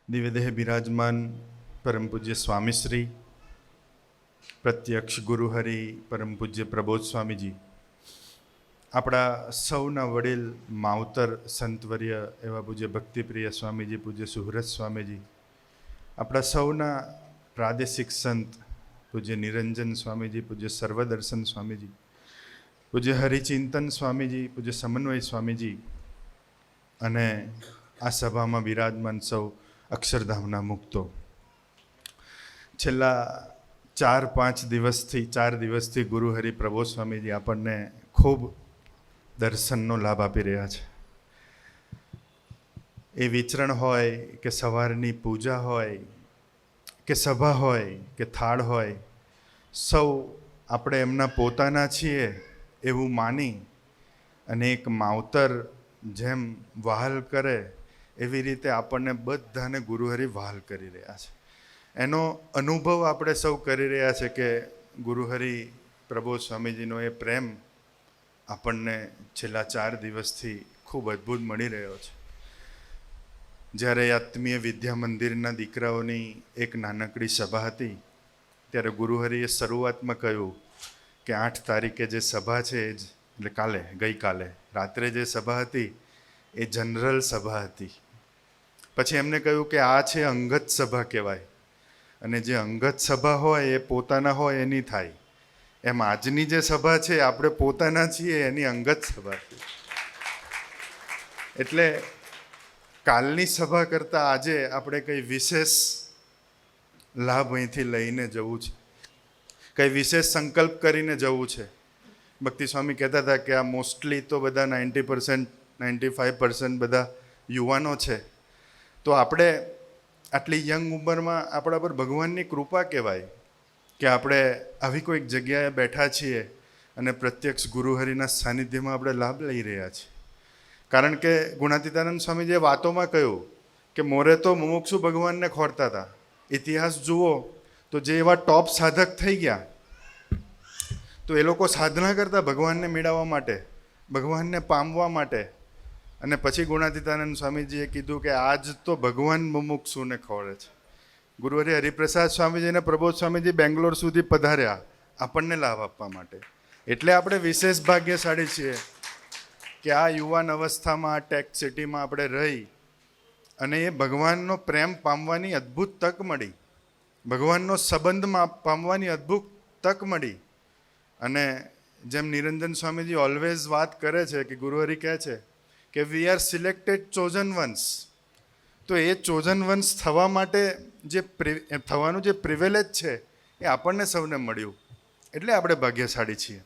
દિવ્યદેહ બિરાજમાન પરમ પૂજ્ય સ્વામીશ્રી, પ્રત્યક્ષ ગુરુહરિ પરમ પૂજ્ય પ્રબોધ સ્વામીજી, આપણા સૌના વડીલ માવતર સંતવર્ય એવા પૂજ્ય ભક્તિપ્રિય સ્વામીજી, પૂજ્ય સુહૃદ સ્વામીજી, આપણા સૌના પ્રાદેશિક સંત પૂજ્ય નિરંજન સ્વામીજી, પૂજ્ય સર્વદર્શન સ્વામીજી, પૂજ્ય હરિચિંતન સ્વામીજી, પૂજ્ય સમન્વય સ્વામીજી અને આ સભામાં બિરાજમાન સૌ અક્ષરધામના મુક્તો. છેલ્લા 4 દિવસથી ગુરુહરિ પ્રબોધ સ્વામીજી આપણને ખૂબ દર્શનનો લાભ આપી રહ્યા છે. એ વિચરણ હોય કે સવારની પૂજા હોય કે સભા હોય કે થાળ હોય, સૌ આપણે એમના પોતાના છીએ એવું માની અને એક માવતર જેમ વહાલ કરે એવી રીતે આપણને બધાને ગુરુહરિ વહાલ કરી રહ્યા છે. એનો અનુભવ આપણે સૌ કરી રહ્યા છે કે ગુરુહરિ પ્રબોધ સ્વામીજીનો એ પ્રેમ આપણને છેલ્લા 4 દિવસથી ખૂબ અદ્ભુત મળી રહ્યો છે. જ્યારે આત્મીય વિદ્યા મંદિરના દીકરાઓની એક નાનકડી સભા હતી ત્યારે ગુરુહરિએ શરૂઆતમાં કહ્યું કે 8 તારીખે જે સભા છે એ જ, એટલે ગઈકાલે રાત્રે જે સભા હતી એ જનરલ સભા હતી. પછી એમને કહ્યું કે આ છે અંગત સભા કહેવાય, અને જે અંગત સભા હોય એ પોતાના હોય એની થાય. એમ આજની જે સભા છે આપણે પોતાના છીએ એની અંગત સભા છે. એટલે કાલની સભા કરતાં આજે આપણે કંઈ વિશેષ લાભ અહીંથી લઈને જવું છે, કંઈ વિશેષ સંકલ્પ કરીને જવું છે. ભક્તિ સ્વામી કહેતા હતા કે આ મોસ્ટલી તો બધા 90%, 95% બધા યુવાનો છે. તો આપણે આટલી યંગ ઉંમરમાં આપણા પર ભગવાનની કૃપા કહેવાય કે આપણે આવી કોઈક જગ્યાએ બેઠા છીએ અને પ્રત્યક્ષ ગુરુહરિના સાનિધ્યમાં આપણે લાભ લઈ રહ્યા છીએ. કારણ કે ગુણાતીતાનંદ સ્વામીજીએ વાતોમાં કહ્યું કે મોરે તો મુમુક્ષુ ભગવાનને ખોરતા હતા. ઇતિહાસ જુઓ તો જે એવા ટોપ સાધક થઈ ગયા તો એ લોકો સાધના કરતા ભગવાનને મેળવવા માટે, ભગવાનને પામવા માટે. અને પછી ગુણાતીતાનંદ સ્વામીજીએ કીધું કે આજ તો ભગવાન મુમુક્ષુને ખોરે છે. ગુરુહરિ હરિપ્રસાદ સ્વામીજી અને પ્રબોધ સ્વામીજી બેંગ્લોર સુધી પધાર્યા આપણને લાભ આપવા માટે. એટલે આપણે વિશેષ ભાગ્યશાળી છીએ કે આ યુવાન અવસ્થામાં, આ ટેક સિટીમાં આપણે રહી અને એ ભગવાનનો પ્રેમ પામવાની અદ્ભુત તક મળી, ભગવાનનો સંબંધમાં પામવાની અદ્ભુત તક મળી. અને જેમ નિરંજન સ્વામીજી ઓલવેઝ વાત કરે છે કે ગુરુહરિ કહે છે કે we are selected chosen once. તો એ ચોઝન વન્સ થવા માટે થવાનું જે પ્રિવેલેજ છે એ આપણને સૌને મળ્યું. એટલે આપણે ભાગ્યશાળી છીએ.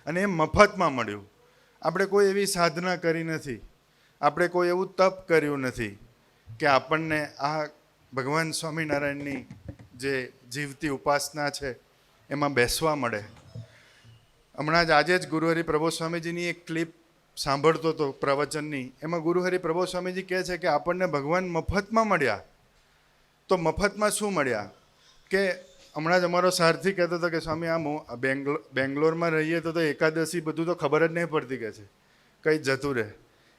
અને એ મફતમાં મળ્યું. આપણે કોઈ એવી સાધના કરી નથી, આપણે કોઈ એવું તપ કર્યું નથી કે આપણને આ ભગવાન સ્વામિનારાયણની જે જીવતી ઉપાસના છે એમાં બેસવા મળે. હમણાં જ આજે જ ગુરુહરિ પ્રબોધ સ્વામીજીની એક ક્લિપ સાંભળતો હતો પ્રવચનની. એમાં ગુરુહરિ પ્રબોધ સ્વામીજી કહે છે કે આપણને ભગવાન મફતમાં મળ્યા. તો મફતમાં શું મળ્યા? કે હમણાં જ અમારો સારથી કહેતો હતો કે સ્વામી આ બેંગ્લોરમાં રહીએ તો એકાદશી બધું તો ખબર જ નહીં પડતી, કે છે કંઈ જતું રહે.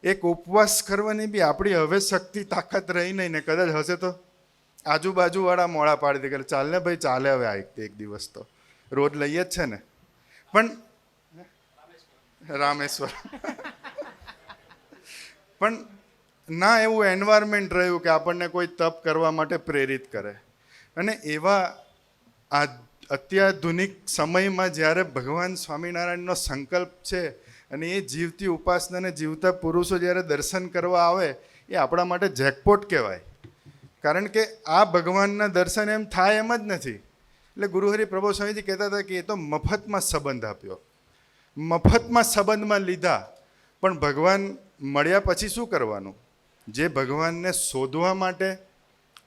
એક ઉપવાસ કરવાની બી આપણી હવે શક્તિ તાકાત રહી નહીં ને, કદાચ હશે તો આજુબાજુવાળા મોડા પાડી દે કે ચાલ ને ભાઈ, ચાલે હવે આ એક દિવસ તો રોજ લઈએ જ છે ને. પણ રામેશ્વર પણ ના, એવું એન્વાયરમેન્ટ રહ્યું કે આપણને કોઈ તપ કરવા માટે પ્રેરિત કરે. અને એવા આ અત્યાધુનિક સમયમાં જ્યારે ભગવાન સ્વામિનારાયણનો સંકલ્પ છે અને એ જીવતી ઉપાસનાને જીવતા પુરુષો જ્યારે દર્શન કરવા આવે એ આપણા માટે જેકપોટ કહેવાય. કારણ કે આ ભગવાનના દર્શન એમ થાય એમ જ નથી. એટલે ગુરુહરિ પ્રબોધ સ્વામીજી કહેતા હતા કે એ તો મફતમાં સંબંધ આપ્યો, મફતમાં સંબંધમાં લીધા. પણ ભગવાન મળ્યા પછી શું કરવાનું? જે ભગવાનને શોધવા માટે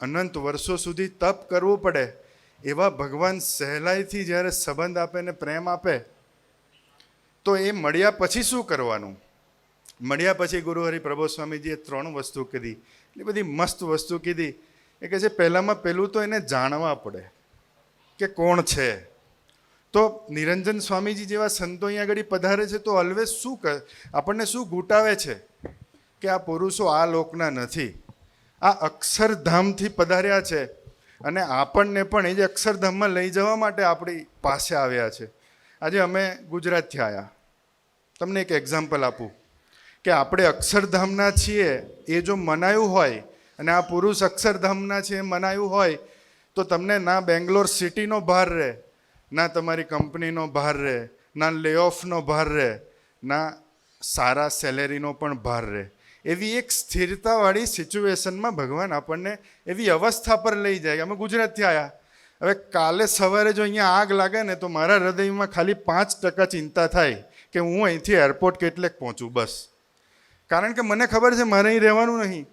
અનંત વર્ષો સુધી તપ કરવું પડે એવા ભગવાન સહેલાઈથી જ્યારે સંબંધ આપે ને પ્રેમ આપે, તો એ મળ્યા પછી શું કરવાનું? મળ્યા પછી ગુરુહરિ પ્રબોધ સ્વામીજીએ 3 વસ્તુ કીધી. એટલી બધી મસ્ત વસ્તુ કીધી. એ કહે છે પહેલું તો એને જાણવા પડે કે કોણ છે. તો નિરંજન સ્વામીજી જેવા સંતો અહીંયા આગળ પધારે છે તો ઓલવેઝ આપણને શું ઘૂંટાવે છે કે આ પુરુષો આ લોકના નથી, આ અક્ષરધામથી પધાર્યા છે અને આપણને પણ એ જ અક્ષરધામમાં લઈ જવા માટે આપણી પાસે આવ્યા છે. આજે અમે ગુજરાતથી આવ્યા. તમને એક એક્ઝામ્પલ આપું કે આપણે અક્ષરધામના છીએ એ જો મનાયું હોય અને આ પુરુષ અક્ષરધામના છે એ મનાયું હોય તો તમને ના બેંગ્લોર સિટીનો ભાર રહે, ના તમારી કંપનીનો ભાર રહે, ના લે ઓફનો ભાર રહે, ના સારા સેલેરીનો પણ ભાર રહે. એવી એક સ્થિરતાવાળી સિચ્યુએશનમાં ભગવાન આપણને એવી અવસ્થા પર લઈ જાય. અમે ગુજરાતથી આવ્યા. હવે કાલે સવારે જો અહીંયા આગ લાગે ને તો મારા હૃદયમાં ખાલી 5% ચિંતા થાય કે હું અહીંથી એરપોર્ટ કેટલેક પહોંચું, બસ. કારણ કે મને ખબર છે મારે અહીં રહેવાનું નહીં.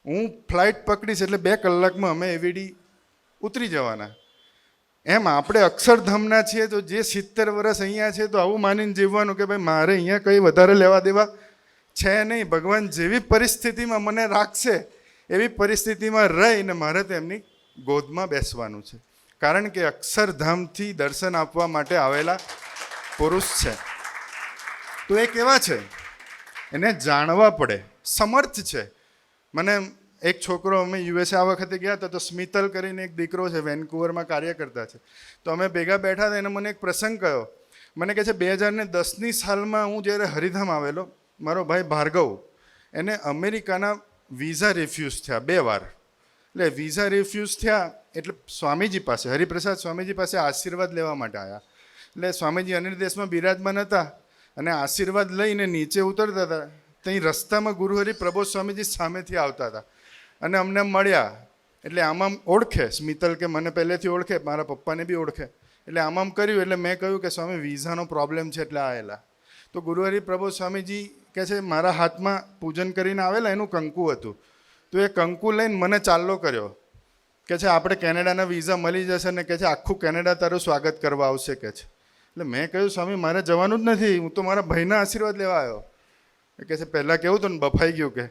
હું ફ્લાઇટ પકડીશ એટલે 2 કલાકમાં અમે એવીડી ઉતરી જવાના. એમ આપણે અક્ષરધામના છીએ તો જે 70 વર્ષ અહીંયા છે તો આવું માનીને જીવવાનું કે ભાઈ મારે અહીંયા કંઈ વધારે લેવા દેવા છે નહીં. ભગવાન જેવી પરિસ્થિતિમાં મને રાખશે એવી પરિસ્થિતિમાં રહીને મારે તેમની ગોદમાં બેસવાનું છે. કારણ કે અક્ષરધામથી દર્શન આપવા માટે આવેલા પુરુષ છે. તો એ કેવા છે એને જાણવા પડે. સમર્થ છે. મને એક છોકરો, અમે યુએસએ આ વખતે ગયા હતા તો સ્મિતલ કરીને એક દીકરો છે, વેન્કુવરમાં કાર્ય કરતા છે. તો અમે ભેગા બેઠા હતા. એને મને એક પ્રસંગ કહ્યો. મને કહે છે 2010ની સાલમાં હું જ્યારે હરિધામ આવેલો, મારો ભાઈ ભાર્ગવ, એને અમેરિકાના વિઝા રિફ્યુઝ થયા 2 વાર. એટલે વિઝા રિફ્યુઝ થયા એટલે સ્વામીજી પાસે, હરિપ્રસાદ સ્વામીજી પાસે આશીર્વાદ લેવા માટે આવ્યા. એટલે સ્વામીજી અનિર્દેશમાં બિરાજમાન હતા અને આશીર્વાદ લઈને નીચે ઉતરતા હતા. ત્યાં રસ્તામાં ગુરુહરિ પ્રબોધ સ્વામીજી સામેથી આવતા હતા અને અમને મળ્યા. એટલે આમ ઓળખે સ્મિતલ કે મને પહેલેથી ઓળખે, મારા પપ્પાને બી ઓળખે. એટલે આમ કર્યું એટલે મેં કહ્યું કે સ્વામી વિઝાનો પ્રોબ્લેમ છે એટલે આવેલા. તો ગુરુહરિ પ્રબોધ સ્વામીજી કહે છે મારા હાથમાં પૂજન કરીને આવેલા એનું કંકુ હતું. તો એ કંકુ લઈને મને ચાલ્લો કર્યો કે છે આપણે કેનેડાના વિઝા મળી જશે ને કે છે આખું કેનેડા તારું સ્વાગત કરવા આવશે કે છે. એટલે મેં કહ્યું સ્વામી મારે જવાનું જ નથી, હું તો મારા ભાઈના આશીર્વાદ લેવા આવ્યો. એ કહે છે પહેલાં કેવું તો ને બફાઈ ગયું કે.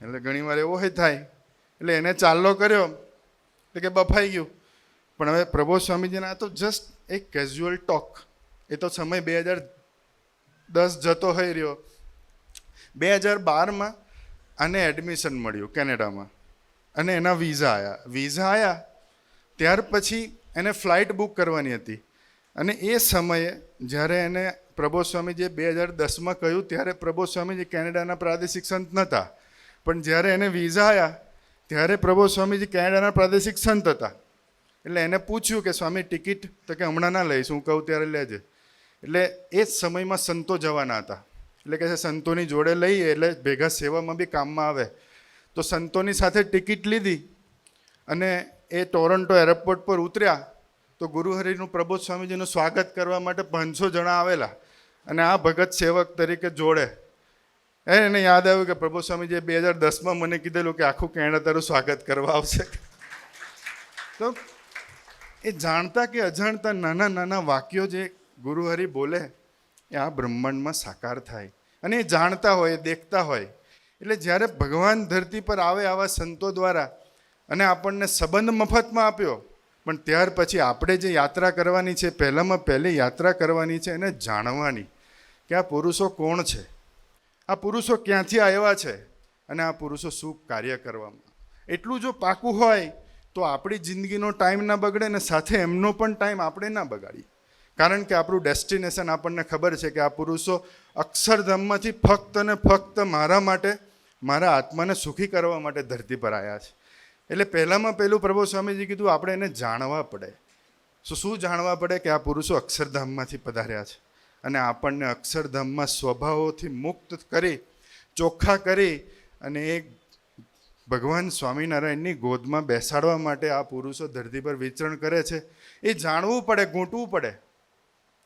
એટલે ઘણીવાર એવો થાય. એટલે એને ચાલ્લો કર્યો એટલે કે બફાઈ ગયું. પણ હવે પ્રબોધ સ્વામીજીના આ તો જસ્ટ એક કેઝ્યુઅલ ટોક. એ તો સમય 2010 જતો હોય રહ્યો. 2012માં આને એડમિશન મળ્યું કેનેડામાં અને એના વિઝા આવ્યા. ત્યાર પછી એને ફ્લાઇટ બુક કરવાની હતી અને એ સમયે જ્યારે એને પ્રબોધ સ્વામીજીએ 2010માં કહ્યું ત્યારે પ્રબોધ સ્વામીજી કેનેડાના પ્રાદેશિક સંત નહોતા. પણ જ્યારે એને વિઝા આવ્યા ત્યારે પ્રબોધ સ્વામીજી કેનેડાના પ્રાદેશિક સંત હતા. એટલે એને પૂછ્યું કે સ્વામી ટિકિટ, તો કે હમણાં ના લઈશ, હું કહું ત્યારે લેજે. એટલે એ જ સમયમાં સંતો જવાના હતા. એટલે કે સંતોની જોડે લઈએ એટલે ભેગા સેવામાં બી કામમાં આવે. તો સંતોની સાથે ટિકિટ લીધી અને એ ટોરન્ટો એરપોર્ટ પર ઉતર્યા. તો ગુરુહરિનું પ્રબોધ સ્વામીજીનું સ્વાગત કરવા માટે 500 જણા આવેલા અને આ ભગત સેવક તરીકે જોડે. એને યાદ આવ્યું કે પ્રબોધ સ્વામીજીએ 2010માં મને કીધેલું કે આખું કેનેડા તારું સ્વાગત કરવા આવશે. તો એ જાણતા કે અજાણતા નાના નાના વાક્યો જે ગુરુહરિ બોલે એ આ બ્રહ્માંડમાં સાકાર થાય. અને એ જાણતા હોય, દેખતા હોય. એટલે જ્યારે ભગવાન ધરતી પર આવે આવા સંતો દ્વારા અને આપણને સંબંધ મફતમાં આપ્યો, પણ ત્યાર પછી આપણે જે યાત્રા કરવાની છે, પહેલામાં પહેલી યાત્રા કરવાની છે એને જાણવાની કે આ પુરુષો કોણ છે, આ પુરુષો ક્યાંથી આવ્યા છે અને આ પુરુષો શું કાર્ય કરવામાં. એટલું જો પાકું હોય તો આપણી જિંદગીનો ટાઈમ ના બગડે ને સાથે એમનો પણ ટાઈમ આપણે ના બગાડીએ. કારણ કે આપણું ડેસ્ટિનેશન આપણને ખબર છે કે આ પુરુષો અક્ષરધામમાંથી ફક્ત ને ફક્ત મારા માટે, મારા આત્માને સુખી કરવા માટે ધરતી પર આવ્યા છે. એટલે પહેલામાં પહેલું પ્રભુ સ્વામીજી કીધું આપણે એને જાણવા પડે. શું જાણવા પડે? કે આ પુરુષો અક્ષરધામમાંથી પધાર્યા છે અને આપણને અક્ષરધામમાં સ્વભાવોથી મુક્ત કરી, ચોખ્ખા કરી અને એક ભગવાન સ્વામિનારાયણની ગોદમાં બેસાડવા માટે આ પુરુષો ધરતી પર વિચરણ કરે છે. એ જાણવું પડે, ગૂંટવું પડે.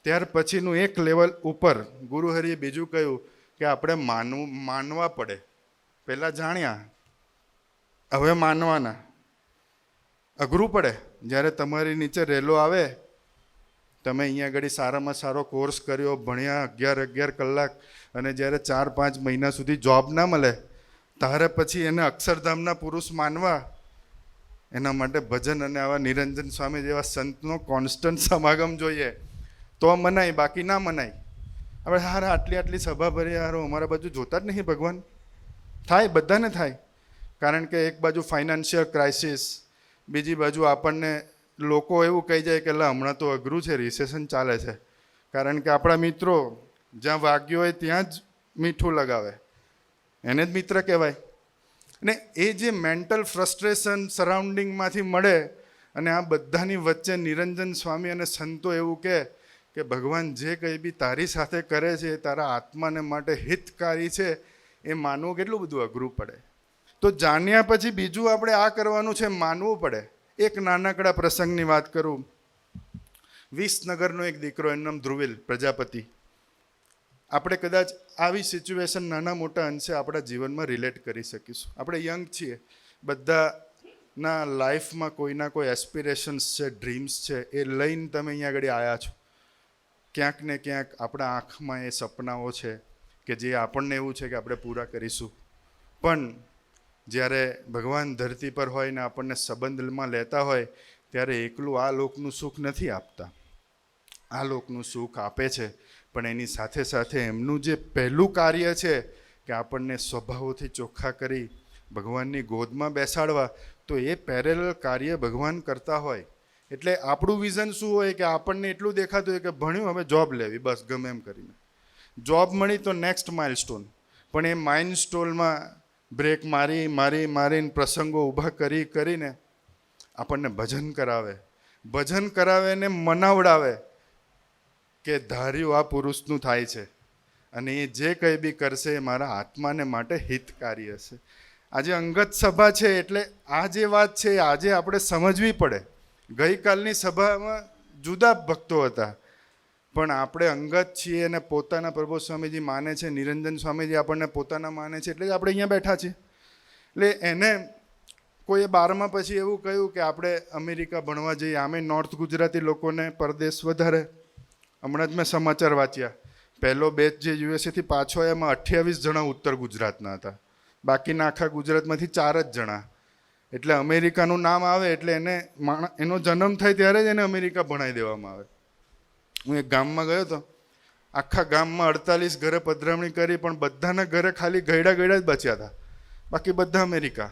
ત્યાર પછીનું એક લેવલ ઉપર ગુરુહરિએ બીજું કહ્યું કે આપણે માનવા પડે. પહેલાં જાણ્યા, હવે માનવાના. અઘરું પડે. જ્યારે તમારી નીચે રેલો આવે, તમે અહીંયા આગળ સારામાં સારો કોર્સ કર્યો, ભણ્યા 11 કલાક અને જ્યારે 4-5 મહિના સુધી જોબ ના મળે ત્યારે પછી એને અક્ષરધામના પુરુષ માનવા, એના માટે ભજન અને આવા નિરંજન સ્વામી જેવા સંતનો કોન્સ્ટન્ટ સમાગમ જોઈએ તો મનાય, બાકી ના મનાય. આપણે હારા આટલી સભા ભરી હારો અમારા બાજુ જોતા જ નહીં ભગવાન. થાય, બધાને થાય. કારણ કે એક બાજુ ફાઇનાન્શિયલ ક્રાઇસિસ, બીજી બાજુ આપણને લોકો એવું કહી જાય કે હમણાં તો અઘરું છે, રિસેશન ચાલે છે. કારણ કે આપણા મિત્રો જ્યાં વાગ્યો હોય ત્યાં જ મીઠું લગાવે, એને જ મિત્ર કહેવાય. ને એ જે મેન્ટલ ફ્રસ્ટ્રેશન સરાઉન્ડિંગમાંથી મળે, અને આ બધાની વચ્ચે નિરંજન સ્વામી અને સંતો એવું કે ભગવાન જે કંઈ બી તારી સાથે કરે છે એ તારા આત્માને માટે હિતકારી છે, એ માનવું કેટલું બધું અઘરું પડે. તો જાણ્યા પછી બીજું આપણે આ કરવાનું છે, માનવું પડે. એક નાનકડા પ્રસંગની વાત કરું. વિસનગરનો એક દીકરો, એનું નામ ધ્રુવિલ પ્રજાપતિ. આપણે કદાચ આવી સિચ્યુએશન નાના મોટા અંશે આપણા જીવનમાં રિલેટ કરી શકીશું. આપણે યંગ છીએ, બધાના લાઈફમાં કોઈના કોઈ એસ્પિરેશન્સ છે, ડ્રીમ્સ છે, એ લઈને તમે અહીંયા આગળ આવ્યા છો. ક્યાંક ને ક્યાંક આપણા આંખમાં એ સપનાઓ છે કે જે આપણને એવું છે કે આપણે પૂરા કરીશું. પણ જ્યારે ભગવાન ધરતી પર હોય ને આપણને સંબંધમાં લેતા હોય, ત્યારે એકલું આ લોકનું સુખ નથી આપતા. આ લોકનું સુખ આપે છે, પણ એની સાથે સાથે એમનું જે પહેલું કાર્ય છે કે આપણને સ્વભાવોથી ચોખ્ખા કરી ભગવાનની ગોદમાં બેસાડવા, તો એ પેરેલલ કાર્ય ભગવાન કરતા હોય. એટલે આપણું વિઝન શું હોય કે આપણને એટલું દેખાતું હોય કે ભણ્યું, હવે જોબ લેવી, બસ ગમે એમ કરીને. જોબ મળી તો નેક્સ્ટ માઇલસ્ટોન, પણ એ માઇલસ્ટોનમાં બ્રેક મારીને પ્રસંગો ઊભા કરીને આપણને ભજન કરાવે ને મનાવડાવે કે ધાર્યું આ પુરુષનું થાય છે, અને એ જે કંઈ બી કરશે એ મારા આત્માને માટે હિતકારી હશે. આજે અંગત સભા છે, એટલે આ જે વાત છે આજે આપણે સમજવી પડે. ગઈકાલની સભામાં જુદા ભક્તો હતા, પણ આપણે અંગત છીએ અને પોતાના પ્રબોધ સ્વામીજી માને છે, નિરંજન સ્વામીજી આપણને પોતાના માને છે, એટલે જ આપણે અહીંયા બેઠા છીએ. એટલે એને કોઈએ 12મા પછી એવું કહ્યું કે આપણે અમેરિકા ભણવા જઈએ. આમે નોર્થ ગુજરાતી લોકોને પરદેશ વધારે. હમણાં જ મેં સમાચાર વાંચ્યા, પહેલો બેચ જે યુએસએથી પાછો એમાં 28 જણા ઉત્તર ગુજરાતના હતા, બાકીના આખા ગુજરાતમાંથી 4 જ જણા. એટલે અમેરિકાનું નામ આવે એટલે એનો જન્મ થાય ત્યારે જ એને અમેરિકા ભણાવી દેવામાં આવે. હું એક ગામમાં ગયો હતો, આખા ગામમાં 48 ઘરે પધરામણી કરી, પણ બધાના ઘરે ખાલી ગયડા જ બચ્યા હતા, બાકી બધા અમેરિકા.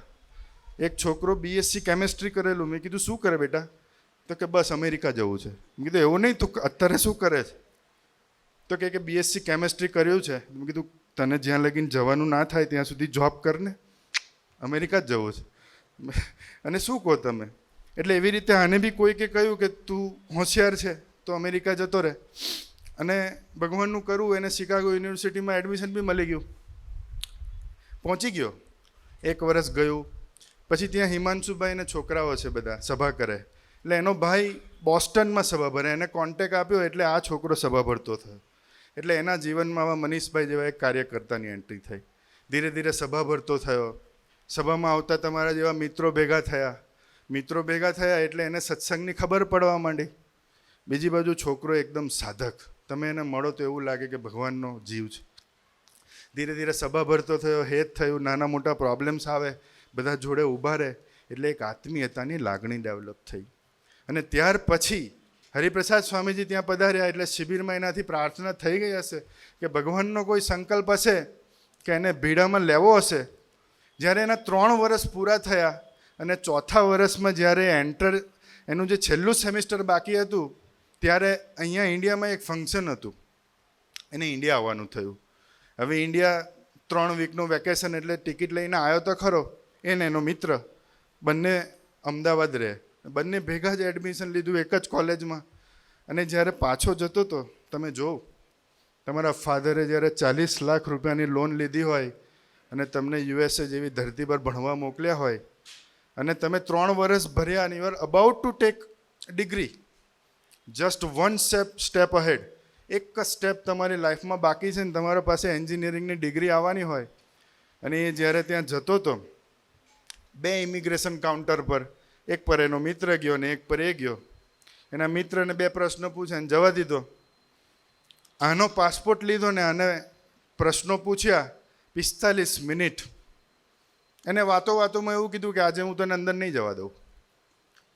એક છોકરો BSc કેમેસ્ટ્રી કરેલું. મેં કીધું શું કરે બેટા? તો કે બસ અમેરિકા જવું છે. મેં કીધું એવું નહીં, તું અત્યારે શું કરે છે? તો કે BSc કેમેસ્ટ્રી કર્યું છે. મેં કીધું તને જ્યાં લગીને જવાનું ના થાય ત્યાં સુધી જોબ કરને, અમેરિકા જ જવું છે. અને શું કહો તમે? એટલે એવી રીતે આને બી કોઈકે કહ્યું કે તું હોશિયાર છે તો અમેરિકા જતો રહે. અને ભગવાનનું કરવું, એને શિકાગો યુનિવર્સિટીમાં એડમિશન બી મળી ગયું, પહોંચી ગયો. 1 વર્ષ ગયું. પછી ત્યાં હિમાંશુભાઈ અને છોકરાઓ છે, બધા સભા કરે. એટલે એનો ભાઈ બોસ્ટનમાં સભા ભરે, એને કોન્ટેક આપ્યો, એટલે આ છોકરો સભા ભરતો થયો. એટલે એના જીવનમાં આવા મનીષભાઈ જેવા એક કાર્યકર્તાની એન્ટ્રી થઈ. ધીરે ધીરે સભા ભરતો થયો. સભામાં આવતા તમારા જેવા મિત્રો ભેગા થયા એટલે એને સત્સંગની ખબર પડવા માંડી. બીજી બાજુ છોકરો એકદમ સાધક, તમે એને મળો તો એવું લાગે કે ભગવાનનો જીવ છે. ધીરે ધીરે સભા ભરતો થયો, હેત થયું, નાના મોટા પ્રોબ્લેમ્સ આવે, બધા જોડે ઊભા રહે, એટલે એક આત્મીયતાની લાગણી ડેવલપ થઈ. અને ત્યાર પછી હરિપ્રસાદ સ્વામીજી ત્યાં પધાર્યા, એટલે શિબિરમાં એનાથી પ્રાર્થના થઈ ગઈ હશે કે ભગવાનનો કોઈ સંકલ્પ હશે કે એને ભીડામાં લેવો હશે. જ્યારે એના 3 વર્ષ પૂરા થયા અને 4થા વર્ષમાં જ્યારે એનું જે છેલ્લું સેમિસ્ટર બાકી હતું, ત્યારે અહીંયા ઇન્ડિયામાં એક ફંક્શન હતું, એને ઇન્ડિયા આવવાનું થયું. હવે ઇન્ડિયા 3 વીકનું વેકેશન, એટલે ટિકિટ લઈને આવ્યો તો ખરો. એને એનો મિત્ર બંને અમદાવાદ રહે, બંને ભેગા જ એડમિશન લીધું એક જ કોલેજમાં. અને જ્યારે પાછો જતો હતો, તમે જો તમારા ફાધરે જ્યારે 40 લાખ રૂપિયાની લોન લીધી હોય અને તમને USA જેવી ધરતી પર ભણવા મોકલ્યા હોય, અને તમે 3 વર્ષ ભર્યા અને you are about to take degree, just 1 step ahead, એક જ સ્ટેપ તમારી લાઈફમાં બાકી છે ને તમારા પાસે એન્જિનિયરિંગની ડિગ્રી આવવાની હોય. અને એ જ્યારે ત્યાં જતો હતો, 2 ઇમિગ્રેશન કાઉન્ટર પર, એક પર એનો મિત્ર ગયો ને એક પર એ ગયો. એના મિત્રને 2 પ્રશ્નો પૂછ્યા અને જવા દીધો. આનો પાસપોર્ટ લીધો ને આને પ્રશ્નો પૂછ્યા 45 મિનિટ. એને વાતોમાં એવું કીધું કે આજે હું તને અંદર નહીં જવા દઉં.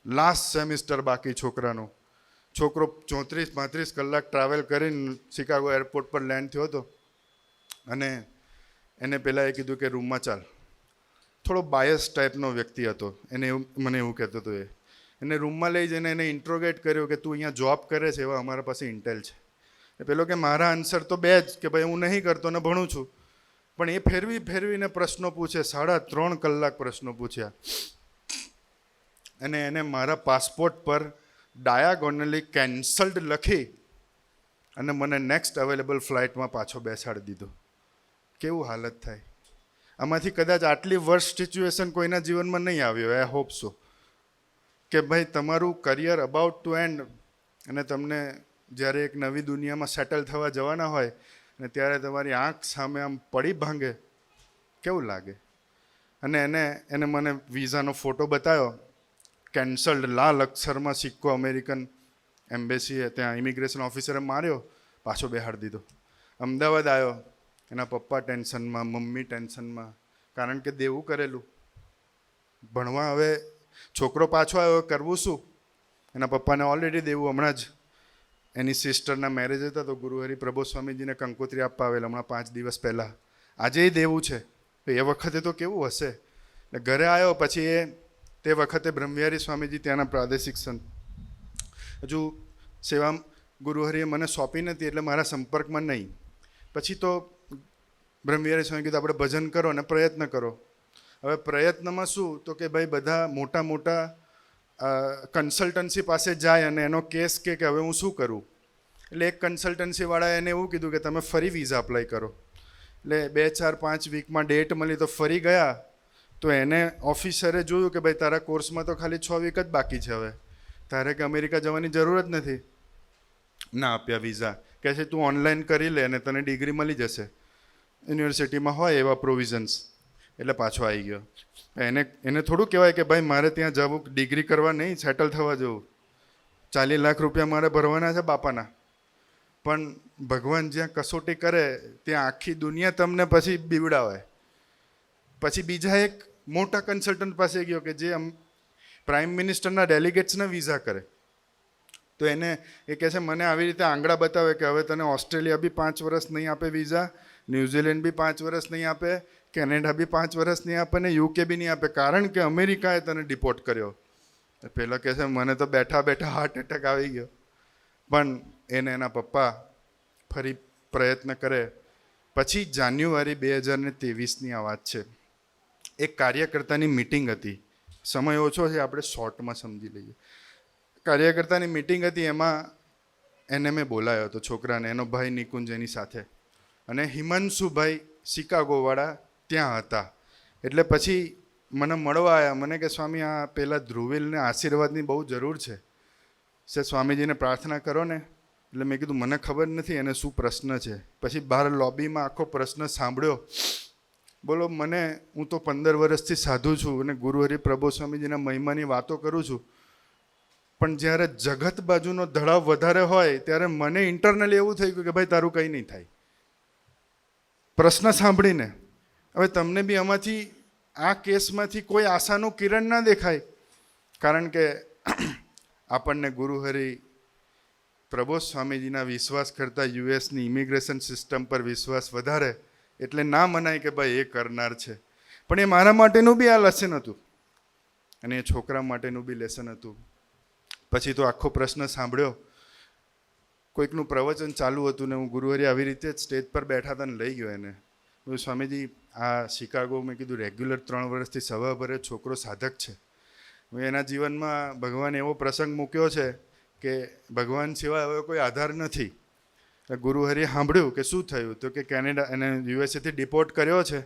લાસ્ટ સેમિસ્ટર બાકી છોકરાનો. છોકરો 34-35 કલાક ટ્રાવેલ કરીને શિકાગો એરપોર્ટ પર લેન્ડ થયો હતો. અને એને પહેલાં એ કીધું કે રૂમમાં ચાલ. થોડો બાયસ ટાઈપનો વ્યક્તિ હતો, એને એવું મને એવું કહેતો હતો. એને રૂમમાં લઈ જઈને એને ઇન્ટ્રોગેટ કર્યો કે તું અહીંયા જોબ કરે છે, એવા અમારા પાસે ઇન્ટેલ છે. એ પેલો કે મારા આન્સર તો બે જ, કે ભાઈ હું નહીં કરતો ને ભણું છું. પણ એ ફેરવીને પ્રશ્નો પૂછે, 3.5 કલાક પ્રશ્નો પૂછ્યા. અને એને મારા પાસપોર્ટ પર ડાયાગોનલી કેન્સલ્ડ લખી અને મને નેક્સ્ટ અવેલેબલ ફ્લાઇટમાં પાછો બેસાડી દીધો. કેવું હાલત થાય? આમાંથી કદાચ આટલી વર્સ્ટ સિચ્યુએશન કોઈના જીવનમાં નહીં આવ્યો. આઈ હોપ સો કે ભાઈ તમારું કરિયર અબાઉટ ટુ એન્ડ અને તમને જ્યારે એક નવી દુનિયામાં સેટલ થવા જવાના હોય અને ત્યારે તમારી આંખ સામે આમ પડી ભાંગે, કેવું લાગે? અને એને મને વિઝાનો ફોટો બતાવ્યો, કેન્સલ્ડ, લાલ અક્ષરમાં સિક્કો અમેરિકન એમ્બેસીએ ત્યાં ઇમિગ્રેશન ઓફિસરે માર્યો, પાછો બેહાડી દીધો. અમદાવાદ આવ્યો, એના પપ્પા ટેન્શનમાં, મમ્મી ટેન્શનમાં, કારણ કે દેવું કરેલું. ભણવા હવે છોકરો પાછો આવ્યો, કરવું શું? એના પપ્પાને ઓલરેડી દેવું. હમણાં જ એની સિસ્ટરના મેરેજ હતા તો ગુરુહરિ પ્રભુ સ્વામીજીને કંકોત્રી આપવા આવેલા હમણાં 5 દિવસ પહેલાં. આજે દેવું છે. એ વખતે તો કેવું હશે? એટલે ઘરે આવ્યો પછી તે વખતે બ્રહ્મવિહારી સ્વામીજી ત્યાંના પ્રાદેશિક સંત હજુ સેવા ગુરુહરિએ મને સોંપી નથી એટલે મારા સંપર્કમાં નહીં. પછી તો બ્રહ્મવિહારી સ્વામી કીધું આપણે ભજન કરો અને પ્રયત્ન કરો. હવે પ્રયત્નમાં શું? તો કે ભાઈ બધા મોટા કન્સલ્ટન્સી પાસે જાય અને એનો કેસ કે હવે હું શું કરું. એટલે એક કન્સલ્ટન્સીવાળાએ એને એવું કીધું કે તમે ફરી વિઝા અપ્લાય કરો. એટલે 2, 4, 5 વીકમાં ડેટ મળી તો ફરી ગયા. તો એને ઓફિસરે જોયું કે ભાઈ તારા કોર્સમાં તો ખાલી 6 વીક જ બાકી છે, હવે તારે કે અમેરિકા જવાની જરૂર જ નથી. ના આપ્યા વિઝા. કહે છે તું ઓનલાઈન કરી લે અને તને ડિગ્રી મળી જશે. યુનિવર્સિટીમાં હોય એવા પ્રોવિઝન્સ. એટલે પાછો આવી ગયો. એને થોડું કહેવાય કે ભાઈ મારે ત્યાં જવું ડિગ્રી કરવા નહીં, સેટલ થવા જવું. 40 લાખ રૂપિયા મારે ભરવાના છે બાપાના. પણ ભગવાન જ્યાં કસોટી કરે ત્યાં આખી દુનિયા તમને પછી બીવડાવે. પછી બીજા એક મોટા કન્સલ્ટન્ટ પાસે ગયો કે જે પ્રાઇમ મિનિસ્ટરના ડેલિગેટ્સના વિઝા કરે. તો એને એ કહે છે મને આવી રીતે આંગળા બતાવે કે હવે તને ઓસ્ટ્રેલિયા બી 5 વર્ષ નહીં આપે વિઝા, ન્યૂઝીલેન્ડ બી 5 વર્ષ નહીં આપે, કેનેડા બી 5 વર્ષ નહીં આપે ને યુકે બી નહીં આપે, કારણ કે અમેરિકાએ તને ડિપોર્ટ કર્યો. પહેલાં કહે છે મને તો બેઠા બેઠા હાર્ટ એટેક આવી ગયો. પણ એના પપ્પા ફરી પ્રયત્ન કરે. પછી જાન્યુઆરી 2023ની આ વાત છે. એક કાર્યકર્તાની મિટિંગ હતી. સમય ઓછો છે, આપણે શોર્ટમાં સમજી લઈએ. કાર્યકર્તાની મિટિંગ હતી, એમાં એને મેં બોલાયો હતો છોકરાને, એનો ભાઈ નિકુંજ એની સાથે, અને હિમાંશુભાઈ શિકાગોવાળા ત્યાં હતા. એટલે પછી મને મળવા આવ્યા. મને કે સ્વામી આ પેલા ધ્રુવીલને આશીર્વાદની બહુ જરૂર છે, સ્વામીજીને પ્રાર્થના કરો ને. એટલે મેં કીધું મને ખબર નથી એને શું પ્રશ્ન છે. પછી બહાર લોબીમાં આખો પ્રશ્ન સાંભળ્યો. બોલો હું તો 15 વર્ષથી સાધુ છું અને ગુરુહરિ પ્રભુ સ્વામીજીના મહિમાની વાતો કરું છું, પણ જ્યારે જગત બાજુનો ધડાવ વધારે હોય ત્યારે મને ઇન્ટરનલી એવું થઈ ગયું કે ભાઈ તારું કંઈ નહીં થાય. પ્રશ્ન સાંભળીને હવે તમને બી આમાંથી આ કેસમાંથી કોઈ આશાનું કિરણ ના દેખાય, કારણ કે આપણને ગુરુહરિ પ્રભુ સ્વામીજીના વિશ્વાસ કરતાં યુએસની ઇમિગ્રેશન સિસ્ટમ પર વિશ્વાસ વધારે, એટલે ના મનાય કે ભાઈ એ કરનાર છે. પણ એ મારા માટેનું બી આ લેસન હતું અને એ છોકરા માટેનું બી લેસન હતું. પછી તો આખો પ્રશ્ન સાંભળ્યો. કોઈકનું પ્રવચન ચાલુ હતું ને હું ગુરુહરિ આવી રીતે જ સ્ટેજ પર બેઠા હતા ને લઈ ગયો એને. સ્વામીજી આ શિકાગો, મેં કીધું રેગ્યુલર 3 વર્ષથી સવા ભરે છોકરો સાધક છે. એના જીવનમાં ભગવાન એવો પ્રસંગ મૂક્યો છે કે ભગવાન સિવાય હવે કોઈ આધાર નથી. ગુરુહરિએ સાંભળ્યું કે શું થયું, તો કે કેનેડા અને યુએસએથી ડિપોર્ટ કર્યો છે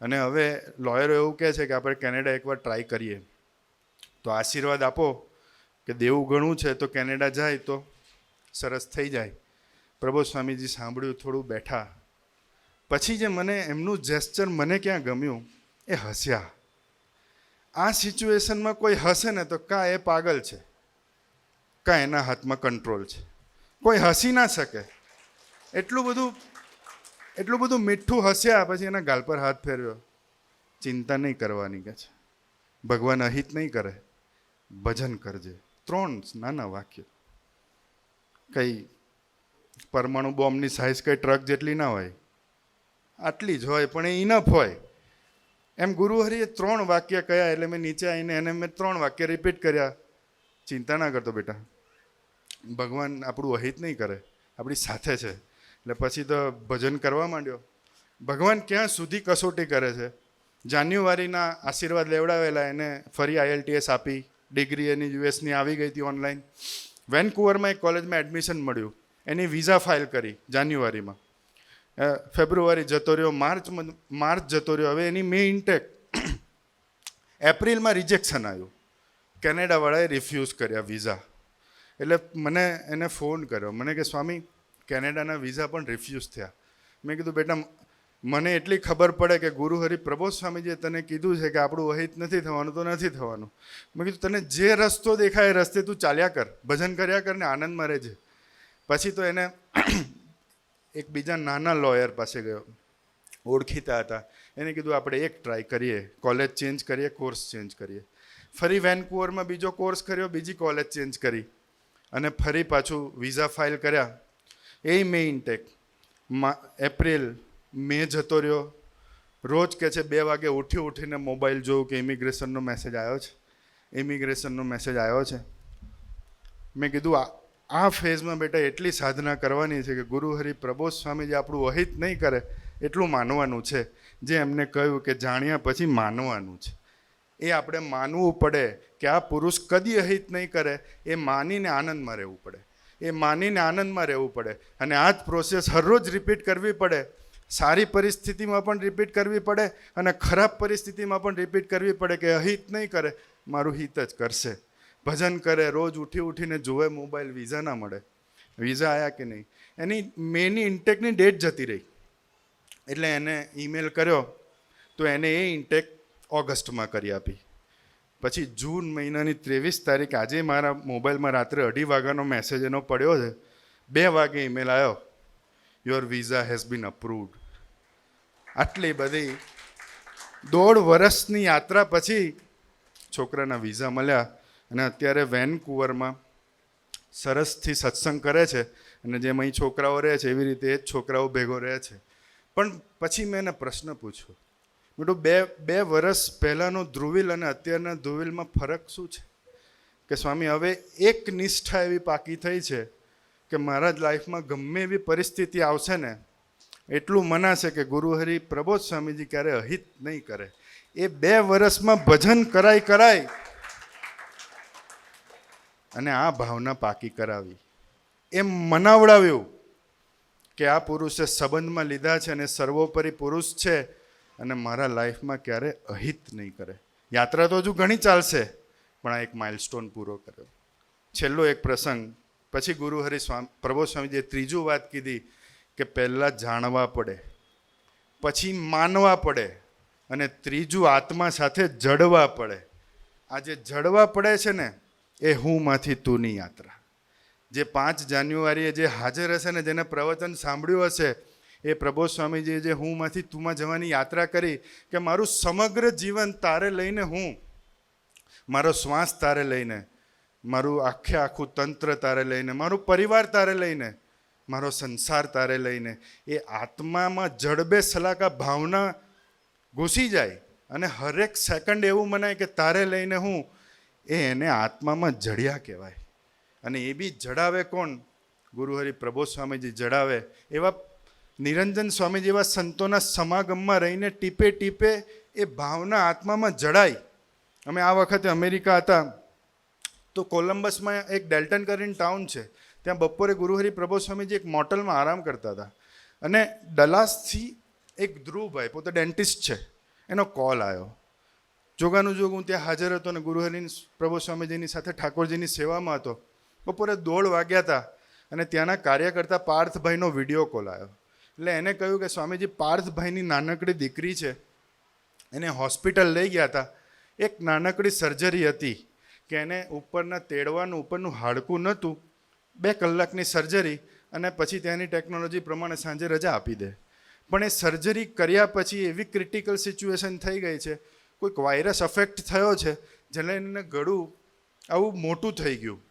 અને હવે લોયરો એવું કહે છે કે આપણે કેનેડા એકવાર ટ્રાય કરીએ. તો આશીર્વાદ આપો કે દેવું ઘણું છે તો કેનેડા જાય તો સરસ થઈ જાય. પ્રભુ સ્વામીજી સાંભળ્યું, થોડું બેઠા. પછી જે મને એમનું જેસ્ચર મને ક્યાં ગમ્યું, એ હસ્યા. આ સિચ્યુએશનમાં કોઈ હસે ને તો કાં એ પાગલ છે, કાં એના હાથમાં કંટ્રોલ છે. કોઈ હસી ના શકે. એટલું બધું મીઠું હસ્યા. પછી એના ગાલ પર હાથ ફેરવ્યો. ચિંતા નહીં કરવાની કે છે, ભગવાન અહિત નહીં કરે, ભજન કરજે. 3 નાના વાક્ય. કંઈ પરમાણુ બોમ્બની સાઇઝ કંઈ ટ્રક જેટલી ના હોય. આટલી જ હોય પણ એ ઇનફ હોય. એમ ગુરુહરિએ 3 વાક્ય કહ્યા એટલે મેં નીચે આવીને એને મેં 3 વાક્ય રિપીટ કર્યા. ચિંતા ના કરતો બેટા, ભગવાન આપણું અહિત નહીં કરે, આપણી સાથે છે. એટલે પછી તો ભજન કરવા માંડ્યો. ભગવાન ક્યાં સુધી કસોટી કરે છે. જાન્યુઆરીના આશીર્વાદ લેવડાવેલા, એને ફરી IELTS આપી, ડિગ્રી એની યુએસની આવી ગઈ હતી ઓનલાઈન. વેનકુવરમાં એક કોલેજમાં એડમિશન મળ્યું, એની વિઝા ફાઇલ કરી જાન્યુઆરીમાં. ફેબ્રુઆરી જતો રહ્યો, માર્ચ જતો રહ્યો, હવે એની મે ઇન્ટેક. એપ્રિલમાં રિજેક્શન આવ્યું, કેનેડાવાળાએ રિફ્યુઝ કર્યા વિઝા. એટલે મને એને ફોન કર્યો, મને કે સ્વામી કેનેડાના વિઝા પણ રિફ્યુઝ થયા. મેં કીધું બેટા, મને એટલી ખબર પડે કે ગુરુહરિ પ્રબોધ સ્વામીજીએ તને કીધું છે કે આપણું અહિત નથી થવાનું તો નથી થવાનું. મેં કીધું તને જે રસ્તો દેખાય એ રસ્તે તું ચાલ્યા કર, ભજન કર્યા કર ને આનંદમાં રહેજે. પછી તો એને એક બીજા નાના લોયર પાસે ગયો, ઓળખીતા હતા. એને કીધું આપણે એક ટ્રાય કરીએ, કોલેજ ચેન્જ કરીએ, કોર્સ ચેન્જ કરીએ. ફરી વેનકુવરમાં બીજો કોર્સ કર્યો, બીજી કોલેજ ચેન્જ કરી અને ફરી પાછું વિઝા ફાઇલ કર્યા. એ મે ઇન્ટેક. એપ્રિલ મે જતો રહ્યો. રોજ કહે છે 2 વાગે ઉઠીને મોબાઈલ જોઉં કે ઇમિગ્રેશનનો મેસેજ આવ્યો છે, ઇમિગ્રેશનનો મેસેજ આવ્યો છે. મેં કીધું આ ફેઝમાં બેટા એટલી સાધના કરવાની છે કે ગુરુહરિ પ્રબોધ સ્વામીજી આપણું અહિત નહીં કરે એટલું માનવાનું છે. જે એમને કહ્યું કે જાણ્યા પછી માનવાનું છે, એ આપણે માનવું પડે કે આ પુરુષ કદી અહિત નહીં કરે. એ માનીને આનંદમાં રહેવું પડે, એ માનીને આનંદમાં રહેવું પડે. અને આ જ પ્રોસેસ હરરોજ રિપીટ કરવી પડે. સારી પરિસ્થિતિમાં પણ રિપીટ કરવી પડે અને ખરાબ પરિસ્થિતિમાં પણ રિપીટ કરવી પડે કે અહિત નહીં કરે, મારું હિત જ કરશે. ભજન કરે, રોજ ઉઠીને જુએ મોબાઈલ, વિઝા ના મળે. વિઝા આવ્યા કે નહીં, એની મેની ઇન્ટેકની ડેટ જતી રહી. એટલે એને ઈમેલ કર્યો તો એને એ ઇન્ટેક ઓગસ્ટમાં કરી આપી. પછી જૂન મહિનાની 23 તારીખ, આજે મારા મોબાઈલમાં રાત્રે 2:30 વાગ્યાનો મેસેજ એનો પડ્યો છે. 2 વાગે ઈમેલ આવ્યો, your visa has been approved. આટલી બધી 1.5 વર્ષની યાત્રા પછી છોકરાના વિઝા મળ્યા અને અત્યારે વેનકુવરમાં સરસથી સત્સંગ કરે છે. અને જેમ અહીં છોકરાઓ રહે છે એવી રીતે એ જ છોકરાઓ ભેગો રહે છે. પણ પછી મેં એને પ્રશ્ન પૂછ્યો, બેટું 2 વર્ષ પહેલાંનો ધ્રુવિલ અને અત્યારના ધ્રુવિલમાં ફરક શું છે? કે સ્વામી હવે એક નિષ્ઠા એવી પાકી થઈ છે કે મારા જ લાઈફમાં ગમે એવી પરિસ્થિતિ આવશે ને એટલું મનાશે કે ગુરુહરિ પ્રબોધ સ્વામીજી ક્યારે અહિત નહીં કરે. એ 2 વર્ષમાં ભજન કરાય અને આ ભાવના પાકી કરાવી, એમ મનાવડાવ્યું કે આ પુરુષે સંબંધમાં લીધા છે અને સર્વોપરી પુરુષ છે અને મારા લાઈફમાં ક્યારે અહિત નહીં કરે. યાત્રા તો હજુ ઘણી ચાલશે પણ આ એક માઇલસ્ટોન પૂરો કર્યો. છેલ્લો એક પ્રસંગ પછી ગુરુહરિ પ્રબોધ સ્વામીજીએ ત્રીજું વાત કીધી કે પહેલાં જાણવા પડે, પછી માનવા પડે અને ત્રીજું આત્મા સાથે જડવા પડે. આ જે જડવા પડે છે ને એ હુંમાંથી તુંની યાત્રા. જે 5 જાન્યુઆરીએ જે હાજર હશે ને, જેને પ્રવચન સાંભળ્યું હશે, એ પ્રબોધ સ્વામીજીએ જે હુંમાંથી તુંમાં જવાની યાત્રા કરી કે મારું સમગ્ર જીવન તારે લઈને, હું મારો શ્વાસ તારે લઈને, મારું આખું તંત્ર તારે લઈને, મારું પરિવાર તારે લઈને, મારો સંસાર તારે લઈને, એ આત્મામાં જડબે સલાકા ભાવના ઘૂસી જાય અને હરેક સેકન્ડ એવું મનાય કે તારે લઈને હું, એને આત્મામાં જડ્યા કહેવાય. અને એ બી જડાવે કોણ? ગુરુહરિ પ્રબોધ સ્વામીજી જડાવે. એવા નિરંજન સ્વામી જેવા સંતોના સમાગમમાં રહીને ટીપે ટીપે એ ભાવના આત્મામાં જડાય. અમે આ વખતે અમેરિકા હતા તો કોલંબસમાં એક ડેલ્ટન કરીને ટાઉન છે, ત્યાં બપોરે ગુરુહરિ પ્રબોધ સ્વામીજી એક મોટલમાં આરામ કરતા હતા અને ડલાસથી એક ધ્રુવભાઈ, પોતે ડેન્ટિસ્ટ છે, એનો કોલ આવ્યો. જોગાનું જોગ હું ત્યાં હાજર હતો અને ગુરુહરિ પ્રબોધ સ્વામીજીની સાથે ઠાકોરજીની સેવામાં હતો. બપોરે 1:30 વાગ્યા હતા અને ત્યાંના કાર્યકર્તા પાર્થભાઈનો વિડીયો કોલ આવ્યો. એટલે એને કહ્યું કે સ્વામીજી, પાર્થભાઈની નાનકડી દીકરી છે, એને હોસ્પિટલ લઈ ગયા હતા. એક નાનકડી સર્જરી હતી કે એને ઉપરના તેડવાનું ઉપરનું હાડકું નહોતું, 2 કલાકની સર્જરી અને પછી ત્યાંની ટેકનોલોજી પ્રમાણે સાંજે રજા આપી દે. પણ એ સર્જરી કર્યા પછી એવી ક્રિટિકલ સિચ્યુએશન થઈ ગઈ છે, કોઈક વાયરસ અફેક્ટ થયો છે, જેને એને ગળું આવું મોટું થઈ ગયું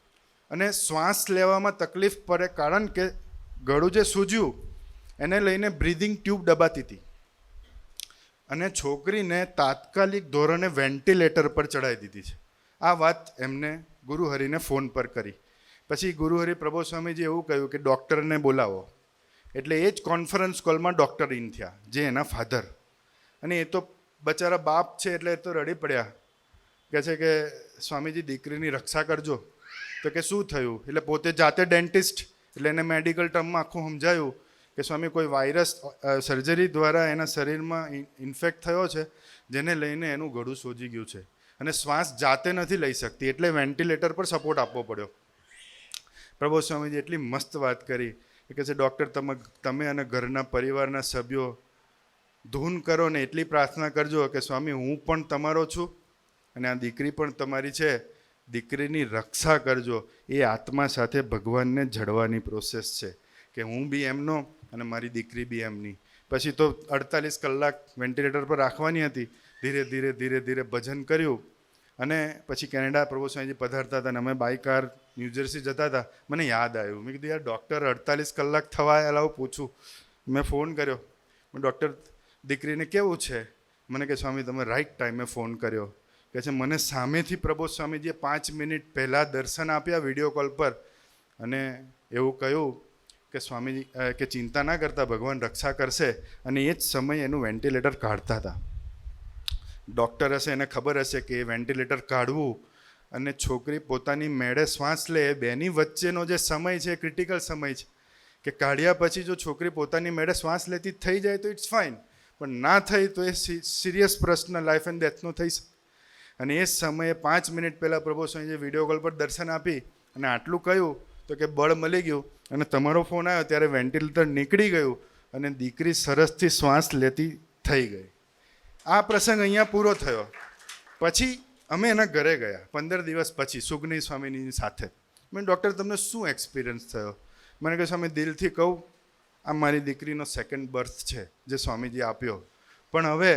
અને શ્વાસ લેવામાં તકલીફ પડે, કારણ કે ગળું જે સૂજ્યું એને લઈને બ્રીધિંગ ટ્યુબ દબાતી હતી. અને છોકરીને તાત્કાલિક ધોરણે વેન્ટિલેટર પર ચડાવી દીધી છે. આ વાત એમને ગુરુહરિને ફોન પર કરી. પછી ગુરુહરિ પ્રભુ સ્વામીજી એવું કહ્યું કે ડૉક્ટરને બોલાવો. એટલે એ જ કોન્ફરન્સ કોલમાં ડૉક્ટર ઇન થયા, જે એના ફાધર. અને એ તો બચારા બાપ છે એટલે એ તો રડી પડ્યા. કહે છે કે સ્વામીજી દીકરીની રક્ષા કરજો. તો કે શું થયું? એટલે પોતે જાતે ડેન્ટિસ્ટ, એટલે એને મેડિકલ ટર્મમાં આખું સમજાયું કે સ્વામી કોઈ વાયરસ સર્જરી દ્વારા એના શરીરમાં ઇન્ફેક્ટ થયો છે, જેને લઈને એનું ગળું સોજી ગયું છે અને શ્વાસ જાતે નથી લઈ શકતી, એટલે વેન્ટિલેટર પર સપોર્ટ આપવો પડ્યો. પ્રભુ સ્વામીજી એટલી મસ્ત વાત કરી કે છે ડૉક્ટર તમે અને ઘરના પરિવારના સભ્યો ધૂન કરો ને એટલી પ્રાર્થના કરજો કે સ્વામી હું પણ તમારો છું અને આ દીકરી પણ તમારી છે, દીકરીની રક્ષા કરજો. એ આત્મા સાથે ભગવાનને જડવાની પ્રોસેસ છે કે હું બી એમનો અને મારી દીકરી બી એમની. પછી તો 48 કલાક વેન્ટિલેટર પર રાખવાની હતી. ધીરે ધીરે ધીરે ધીરે ભજન કર્યું અને પછી કેનેડા પ્રભુ સ્વામીજી પધારતા હતા અને અમે બાય કાર ન્યૂજર્સી જતા હતા. મને યાદ આવ્યું, મેં કીધું યાર ડૉક્ટર 48 કલાક થવા આવું પૂછું. મેં ફોન કર્યો, ડૉક્ટર દીકરીને કેવું છે? મને કે સ્વામી તમે રાઈટ ટાઈમે ફોન કર્યો. કે છે મને સામેથી પ્રભુ સ્વામીજીએ 5 મિનિટ પહેલાં દર્શન આપ્યા વિડીયો કોલ પર અને એવું કહ્યું કે સ્વામીજી કે ચિંતા ના કરતા, ભગવાન રક્ષા કરશે. અને એ જ સમયે એનું વેન્ટિલેટર કાઢતા હતા. ડૉક્ટર હશે એને ખબર હશે કે એ વેન્ટિલેટર કાઢવું અને છોકરી પોતાની મેળે શ્વાસ લે, બેની વચ્ચેનો જે સમય છે ક્રિટિકલ સમય છે. કે કાઢ્યા પછી જો છોકરી પોતાની મેળે શ્વાસ લેતી થઈ જાય તો ઇટ્સ ફાઇન, પણ ના થઈ તો એ સિરિયસ પ્રશ્ન લાઈફ એન્ડ ડેથનો થઈ શકે. અને એ સમયે 5 મિનિટ પહેલાં પ્રભુ સ્વામીજીએ વિડીયો કોલ પર દર્શન આપી અને આટલું કહ્યું તો કે બળ મળી ગયું અને તમારો ફોન આવ્યો ત્યારે વેન્ટિલેટર નીકળી ગયું અને દીકરી સરસથી શ્વાસ લેતી થઈ ગઈ. આ પ્રસંગ અહીંયા પૂરો થયો. પછી અમે એના ઘરે ગયા 15 દિવસ પછી સુગની સ્વામીની સાથે. મેં ડૉક્ટર તમને શું એક્સપિરિયન્સ થયો? મને કહે સ્વામી દિલથી કહું આ મારી દીકરીનો સેકન્ડ બર્થ છે જે સ્વામીજી આપ્યો, પણ હવે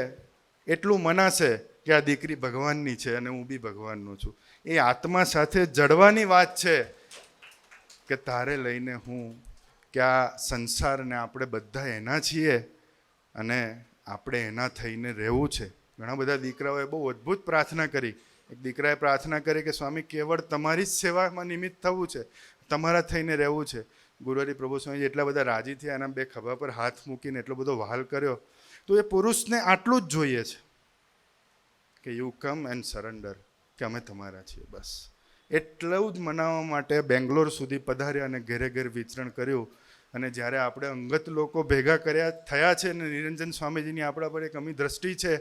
એટલું મનાશે કે આ દીકરી ભગવાનની છે અને હું બી ભગવાનનો છું. એ આત્મા સાથે જડવાની વાત છે કે તારે લઈને હું કે આ સંસારને આપણે બધા એના છીએ અને આપણે એના થઈને રહેવું છે. ઘણા બધા દીકરાઓએ બહુ અદ્ભુત પ્રાર્થના કરી. એક દીકરાએ પ્રાર્થના કરી કે સ્વામી કેવળ તમારી જ સેવામાં નિમિત્ત થવું છે, તમારા થઈને રહેવું છે. ગુરુહરિ પ્રભુ સ્વામીજી એટલા બધા રાજી થયા, એના 2 ખભા પર હાથ મૂકીને એટલો બધો વહાલ કર્યો. તો એ પુરુષને આટલું જ જોઈએ છે કે યુ કમ એન્ડ સરેન્ડર, કે અમે તમારા છીએ બસ. એટલું જ મનાવવા માટે બેંગ્લોર સુધી પધાર્યા અને ઘરે ઘરે વિચરણ કર્યું. અને જ્યારે આપણે અંગત લોકો ભેગા થયા છે અને નિરંજન સ્વામીજીની આપણા પર એક અમી દ્રષ્ટિ છે,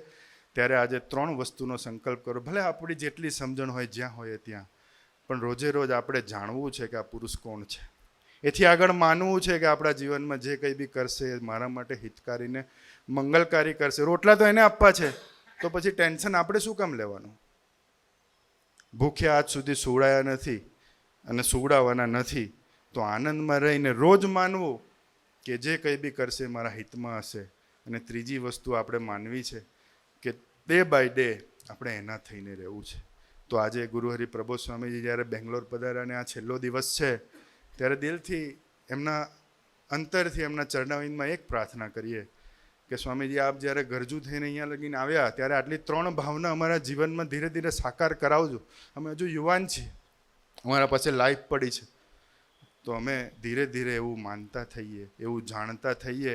ત્યારે આજે 3 વસ્તુનો સંકલ્પ કરો. ભલે આપણી જેટલી સમજણ હોય જ્યાં હોય ત્યાં, પણ રોજે રોજ આપણે જાણવું છે કે આ પુરુષ કોણ છે. એથી આગળ માનવું છે કે આપણા જીવનમાં જે કંઈ બી કરશે એ મારા માટે હિતકારીને મંગલકારી કરશે. રોટલા તો એને આપવા છે, તો પછી ટેન્શન આપણે શું કામ લેવાનું? ભૂખ્યા આજ સુધી સુવડાયા નથી અને સુવડાવવાના નથી, તો આનંદમાં રહીને રોજ માનવું કે જે કંઈ બી કરશે મારા હિતમાં હશે. અને ત્રીજી વસ્તુ આપણે માનવી છે કે ડે બાય ડે આપણે એના થઈને રહેવું છે. તો આજે ગુરુહરિ પ્રભુ સ્વામીજી જ્યારે બેંગ્લોર પધાર્યા અને આ છેલ્લો દિવસ છે, ત્યારે દિલથી એમના અંતરથી એમના ચરણાવિંદમાં એક પ્રાર્થના કરીએ કે સ્વામીજી આપ જ્યારે ગરજુ થઈને અહીંયા લગીને આવ્યા ત્યારે આટલી 3 ભાવના અમારા જીવનમાં ધીરે ધીરે સાકાર કરાવજો. અમે હજુ યુવાન છીએ, અમારા પાસે લાઈફ પડી છે, તો અમે ધીરે ધીરે એવું માનતા થઈએ, એવું જાણતા થઈએ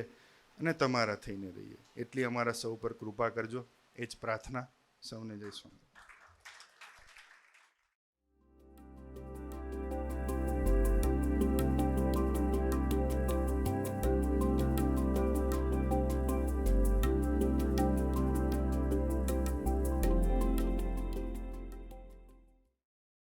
અને તમારા થઈને રહીએ. એટલી અમારા સૌ પર કૃપા કરજો. એ જ પ્રાર્થના. સૌને જય સ્વામી.